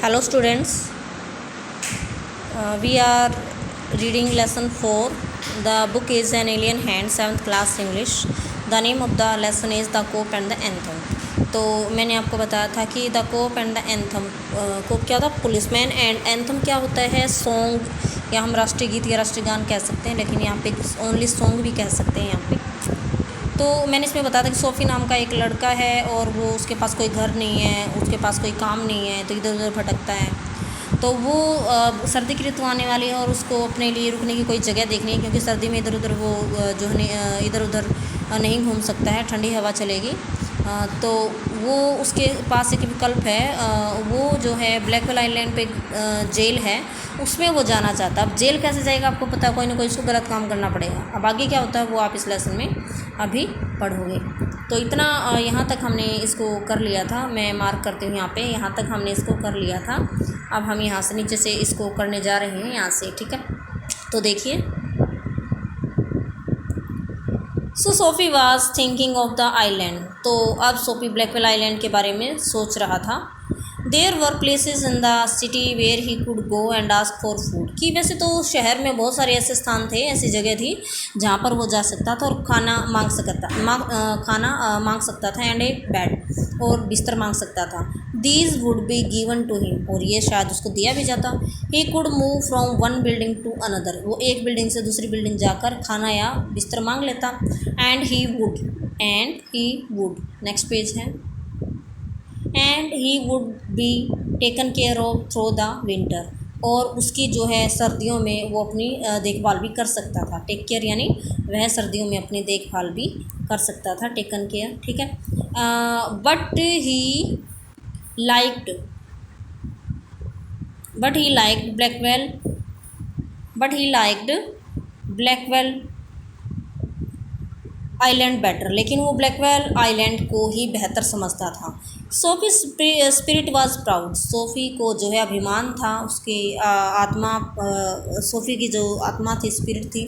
Hello students, we are reading lesson 4. The book is An Alien Hand, 7th class English. The name of the lesson is The Cope and the Anthem. तो मैंने आपको बताया था कि the cop and the anthem. Cop क्या होता है? Policeman. And anthem क्या होता है? सॉन्ग, या हम राष्ट्रीय गीत या राष्ट्रीय गान कह सकते हैं, लेकिन यहाँ पे ओनली सॉन्ग भी कह सकते हैं यहाँ पे। तो मैंने इसमें बताया था कि सोफ़ी नाम का एक लड़का है और वो उसके पास कोई घर नहीं है, उसके पास कोई काम नहीं है, तो इधर उधर भटकता है। तो वो सर्दी की ऋतु आने वाली है और उसको अपने लिए रुकने की कोई जगह देखनी है, क्योंकि सर्दी में इधर उधर वो जो है इधर उधर नहीं घूम सकता है, ठंडी हवा चलेगी। तो वो उसके पास एक विकल्प है, वो जो है ब्लैकवेल आइलैंड पे जेल है, उसमें वो जाना चाहता है। अब जेल कैसे जाएगा आपको पता है, कोई ना कोई इसको गलत काम करना पड़ेगा। अब आगे क्या होता है वो आप इस लेसन में अभी पढ़ोगे। तो इतना यहाँ तक हमने इसको कर लिया था। मैं मार्क करती हूँ यहाँ पे, यहाँ तक हमने इसको कर लिया था। अब हम यहाँ से नीचे से इसको करने जा रहे हैं, यहाँ से, ठीक है। तो देखिए, so Sophie was thinking of the island. तो अब सोफ़ी ब्लैकवेल आइलैंड के बारे में सोच रहा था। There were places in the city where he could go and ask for food. कि वैसे तो शहर में बहुत सारे ऐसे स्थान थे, ऐसी जगह थी जहाँ पर वो जा सकता था और खाना मांग सकता था एंड ए बेड, और बिस्तर मांग सकता था। These would be given to him, और ये शायद उसको दिया भी जाता। He could move from one building to another, वो एक बिल्डिंग से दूसरी बिल्डिंग जाकर खाना या बिस्तर मांग लेता। And he would next page है। And he would be taken care of through the winter, और उसकी जो है सर्दियों में वो अपनी देखभाल भी कर सकता था। टेक केयर यानी वह सर्दियों में अपनी देखभाल भी कर सकता था, टेकन केयर, ठीक है। But he liked Blackwell island better, लेकिन वो ब्लैकवेल आइलैंड को ही बेहतर समझता था। SoFi spirit was proud, SoFi को जो है अभिमान था, उसकी आत्मा, सोफ़ी की जो आत्मा थी, स्पिरिट थी,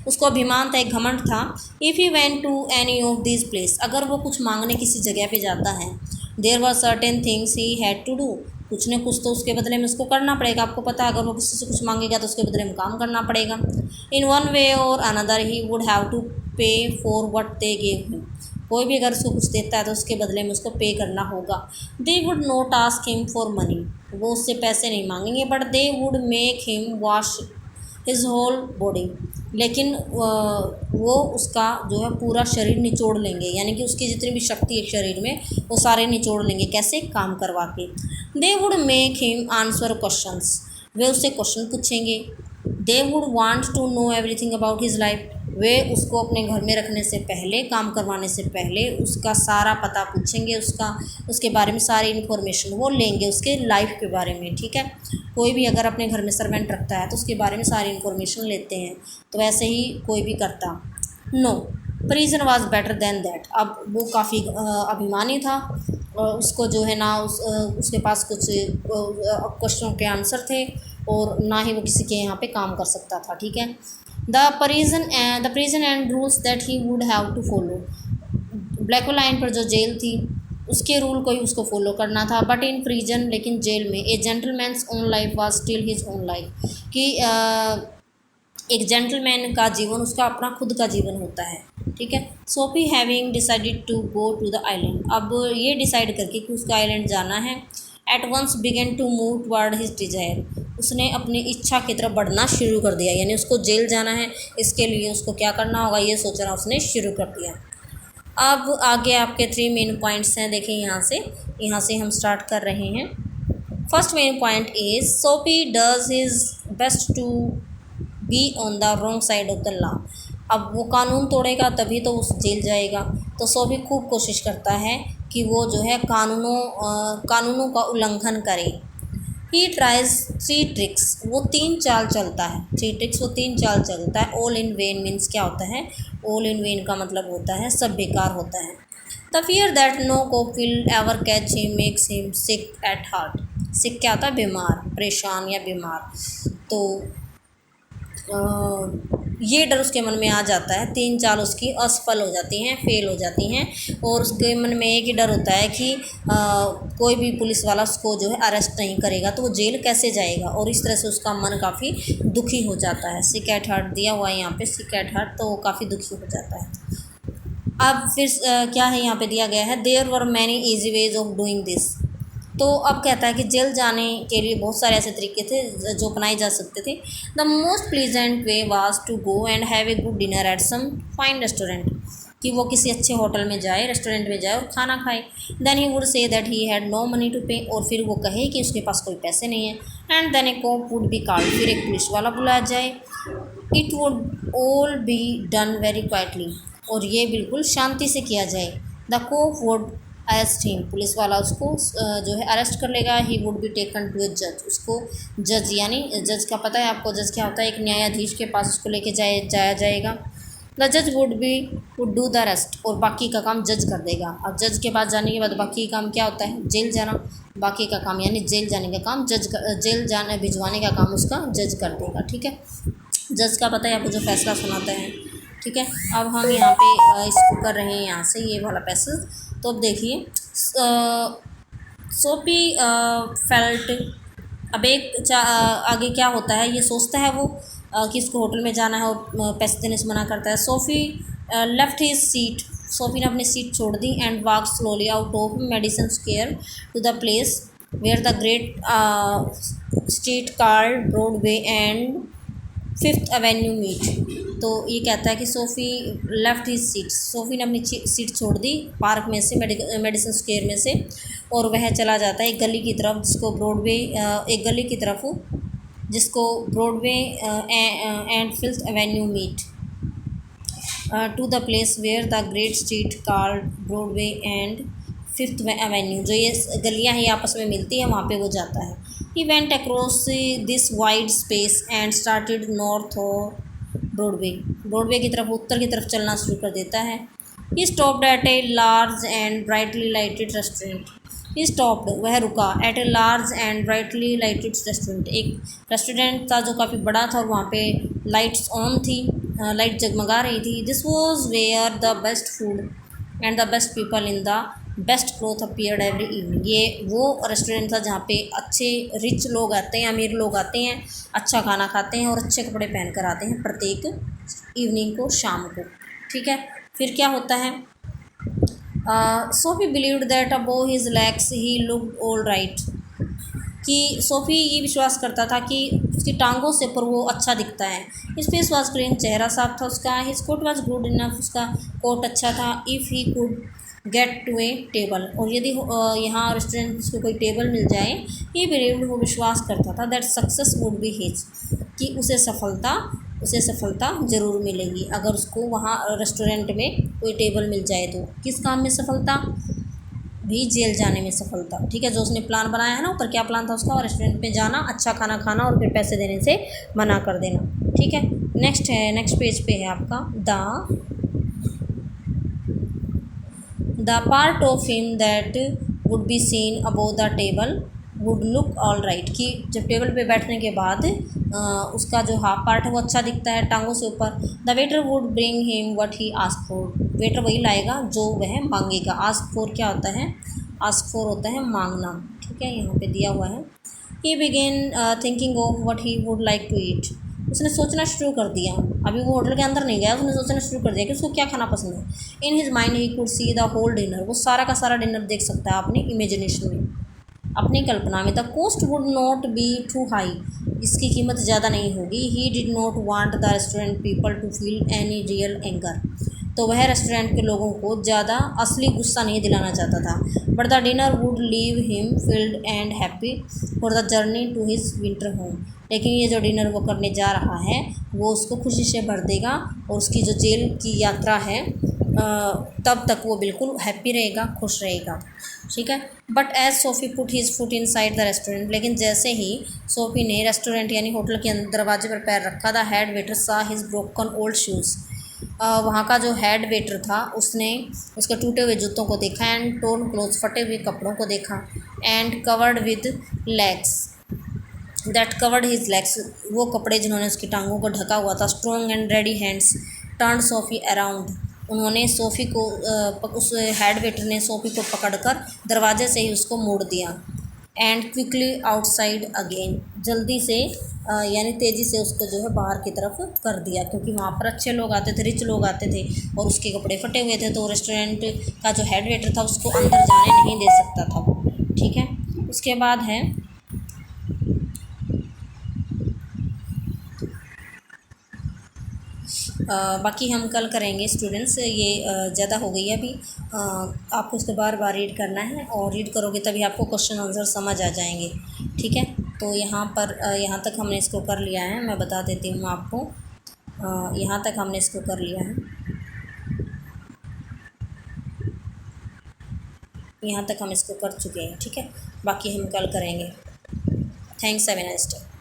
उसको अभिमान था, एक घमंड था। If he went to any of this place, अगर वो कुछ मांगने किसी जगह पे जाता है, there were certain things he had to do, कुछ न कुछ तो उसके बदले में उसको करना पड़ेगा। आपको पता है, अगर वो किसी से कुछ मांगेगा तो उसके बदले में काम करना पड़ेगा। इन वन वे और another he would have to pay for what they give him, कोई भी अगर उसको कुछ देता है तो उसके बदले में उसको पे करना होगा। They would not ask him for money, वो उससे पैसे नहीं मांगेंगे, but they would make him wash his whole body, लेकिन वो उसका जो है पूरा शरीर निचोड़ लेंगे, यानी कि उसकी जितनी भी शक्ति है शरीर में वो सारे निचोड़ लेंगे। कैसे? काम करवा के। They would make him answer questions, वे उससे क्वेश्चन पूछेंगे। They would want to know everything about his life, वे उसको अपने घर में रखने से पहले, काम करवाने से पहले उसका सारा पता पूछेंगे, उसके बारे में सारी इन्फॉर्मेशन वो लेंगे, उसके लाइफ के बारे में, ठीक है। कोई भी अगर अपने घर में सर्वेंट रखता है तो उसके बारे में सारी इन्फॉर्मेशन लेते हैं, तो वैसे ही कोई भी करता। No prison was better than that, अब वो काफ़ी अभिमानी था, उसको जो है ना उसके पास कुछ क्वेश्चनों के आंसर थे, और ना ही वो किसी के यहाँ पे काम कर सकता था, ठीक है। The prison and rules that he would have to follow, Blackwell island पर जो जेल थी उसके रूल को ही उसको फॉलो करना था। बट इन प्रिजन, लेकिन जेल में, a gentleman's own life was still his own life, कि एक जेंटलमैन का जीवन उसका अपना खुद का जीवन होता है, ठीक है। Soapy having decided to go to the island, अब ये डिसाइड करके कि उसका आइलैंड जाना है, at once began to move toward his desire, उसने अपनी इच्छा की तरफ बढ़ना शुरू कर दिया, यानी उसको जेल जाना है, इसके लिए उसको क्या करना होगा ये सोचना उसने शुरू कर दिया। अब आगे आपके 3 मेन पॉइंट्स हैं, देखें यहाँ से हम स्टार्ट कर रहे हैं। First main point is Soapy does his best to be on the wrong side of the law, अब वो कानून तोड़ेगा तभी तो उस जेल जाएगा, तो सोफ़ी खूब कोशिश करता है कि वो जो है कानूनों का उल्लंघन करे। ही ट्राइज 3 ट्रिक्स, वो 3 चाल चलता है, 3 ट्रिक्स, वो 3 चाल चलता है। ऑल इन वेन मीन्स क्या होता है? ऑल इन वेन का मतलब होता है सब बेकार होता है। The fear that no cop will ever catch him makes him sick at heart, sick क्या होता है? बीमार, परेशान या बीमार। तो ये डर उसके मन में आ जाता है। 3 चाल उसकी असफल हो जाती हैं, फेल हो जाती हैं और उसके मन में एक ही डर होता है कि कोई भी पुलिस वाला उसको जो है अरेस्ट नहीं करेगा तो वो जेल कैसे जाएगा, और इस तरह से उसका मन काफ़ी दुखी हो जाता है। सिक एट हार्ट दिया हुआ है यहाँ पे, सिक एट हार्ट, तो वो काफ़ी दुखी हो जाता है। अब फिर क्या है यहाँ पे दिया गया है, there were many easy ways of doing this. तो अब कहता है कि जेल जाने के लिए बहुत सारे ऐसे तरीके थे जो अपनाए जा सकते थे। The most pleasant way was to go and have a good dinner at some fine restaurant, कि वो किसी अच्छे होटल में जाए, रेस्टोरेंट में जाए और खाना खाए। Then he would say that he had no money to pay, और फिर वो कहे कि उसके पास कोई पैसे नहीं है। And then a cop would be called, फिर एक पुलिस वाला बुलाया जाए। It would all be done very quietly, और ये बिल्कुल शांति से किया जाए। The cop would arrest him, police वाला उसको जो है अरेस्ट कर लेगा। He would be taken to a जज, उसको जज, यानी जज का पता है आपको, जज क्या होता है, एक न्यायाधीश के पास उसको लेके जाया जाएगा। द जज वुड डू द रेस्ट, और बाकी का काम जज कर देगा। अब जज के पास जाने के बाद बाकी काम क्या होता है, जेल जाना। बाकी का काम यानी जेल जाने का काम जेल जाने भिजवाने का काम उसका जज कर देगा। ठीक है, जज का पता है आपको, जो फैसला सुनाता है। ठीक है, अब हम यहाँ पे इसको कर रहे हैं यहाँ से ये वाला पैसेज। तो अब देखिए, सोफी फेल्ट, अब आगे क्या होता है, ये सोचता है वो कि इसको होटल में जाना है और पैसे देने से मना करता है। Sophie left his seat, Sophie ने अपनी सीट छोड़ दी। And walk slowly out of Madison Square to the place where the great street card Broadway and 5th avenue meet. तो ये कहता है कि Sophie left his seat, Sophie ने अपनी सीट छोड़ दी पार्क में से, मेडिसन स्क्वायर में से, और वह चला जाता है एक गली की तरफ जिसको ब्रॉडवे, एक गली की तरफ जिसको Broadway and 5th avenue meet, to the place where the great street called Broadway and 5th avenue, जो ये गलियाँ ही आपस में मिलती हैं, वहाँ पे वो जाता है। He went across this wide space and started north of Broadway, Broadway की तरफ, उत्तर की तरफ चलना शुरू कर देता है। He stopped at a large and brightly lighted restaurant. He stopped, वह रुका, at a large and brightly lighted restaurant, एक रेस्टोरेंट था जो काफ़ी बड़ा था और वहाँ पे लाइट्स ऑन थी, लाइट जगमगा रही थी। This was where the best food and the best people in the best cloth appeared every evening, ये वो रेस्टोरेंट था जहाँ पे अच्छे रिच लोग आते हैं, अमीर लोग आते हैं, अच्छा खाना खाते हैं और अच्छे कपड़े पहन कर आते हैं प्रत्येक इवनिंग को, शाम को। ठीक है, फिर क्या होता है, Sophie believed that above his legs he looked all right, कि सोफ़ी ये विश्वास करता था कि उसकी टांगों से ऊपर वो अच्छा दिखता है। हिज फेस वाज क्लीन, चेहरा साफ था उसका। His coat was good enough, उसका कोट अच्छा था। If he could get to a table, और यदि यहाँ रेस्टोरेंट उसको कोई टेबल मिल जाए, ही बिलीव्ड, वो विश्वास करता था, that success would be his, कि उसे सफलता ज़रूर मिलेगी अगर उसको वहाँ रेस्टोरेंट में कोई टेबल मिल जाए। तो किस काम में सफलता, भी जेल जाने में सफलता। ठीक है, जो उसने प्लान बनाया है ना ऊपर, क्या प्लान था उसका, रेस्टोरेंट में जाना, अच्छा खाना खाना और फिर पैसे देने से मना कर देना। ठीक है, नेक्स्ट पेज पे है आपका the part of him that would be seen above the table would look all right, कि जब टेबल पे बैठने के बाद उसका जो हाफ पार्ट है वो अच्छा दिखता है टांगों से ऊपर। The waiter would bring him what he ask for, waiter वही लाएगा जो वह मांगेगा। आस्क फॉर क्या होता है, आस्क फॉर होता है मांगना। ठीक है, यहाँ पे दिया हुआ है। He begin thinking of what he would like to eat, उसने सोचना शुरू कर दिया, अभी वो होटल के अंदर नहीं गया, उसने सोचना शुरू कर दिया कि उसको क्या खाना पसंद है। In his mind he could see the whole dinner, वो सारा का सारा डिनर देख सकता है अपनी इमेजिनेशन में, अपनी कल्पना में। The cost would not be too high, इसकी कीमत ज़्यादा नहीं होगी। He did not want the restaurant people to feel any real anger, तो वह रेस्टोरेंट के लोगों को ज़्यादा असली गुस्सा नहीं दिलाना चाहता था। But the dinner would leave him filled and happy for the journey to his winter home, लेकिन ये जो डिनर वो करने जा रहा है वो उसको खुशी से भर देगा और उसकी जो जेल की यात्रा है तब तक वो बिल्कुल हैप्पी रहेगा, खुश रहेगा। ठीक है, but as Soapy put his foot inside the restaurant, लेकिन जैसे ही सोफ़ी ने रेस्टोरेंट यानी होटल के दरवाजे पर पैर रखा, the head waiter saw his broken old shoes, वहाँ का जो हेड वेटर था उसने उसके टूटे हुए जूतों को देखा। एंड टोर्न क्लोथ्स, फटे हुए कपड़ों को देखा। And covered with legs, that covered his legs, वो कपड़े जिन्होंने उसकी टांगों को ढका हुआ था। Strong and ready hands turn SoFi around, उन्होंने सोफ़ी को उस हेड वेटर ने सोफ़ी को पकड़कर दरवाजे से ही उसको मोड़ दिया। एंड क्विकली आउटसाइड अगेन, जल्दी से यानी तेज़ी से उसको जो है बाहर की तरफ कर दिया, क्योंकि वहाँ पर अच्छे लोग आते थे, रिच लोग आते थे और उसके कपड़े फटे हुए थे, तो रेस्टोरेंट का जो हेड वेटर था उसको अंदर जाने नहीं दे सकता था वो। ठीक है, उसके बाद है बाकी हम कल करेंगे स्टूडेंट्स, ये ज़्यादा हो गई है अभी। आपको उसको बार बार रीड करना है और रीड करोगे तभी आपको क्वेश्चन आंसर समझ आ जाएंगे। ठीक है, तो यहाँ पर यहाँ तक हमने इसको कर लिया है, मैं बता देती हूँ आपको। यहाँ तक हमने इसको कर लिया है, यहाँ तक हम इसको कर चुके हैं। ठीक है, बाकी हम कल करेंगे। Thanks, have a nice day.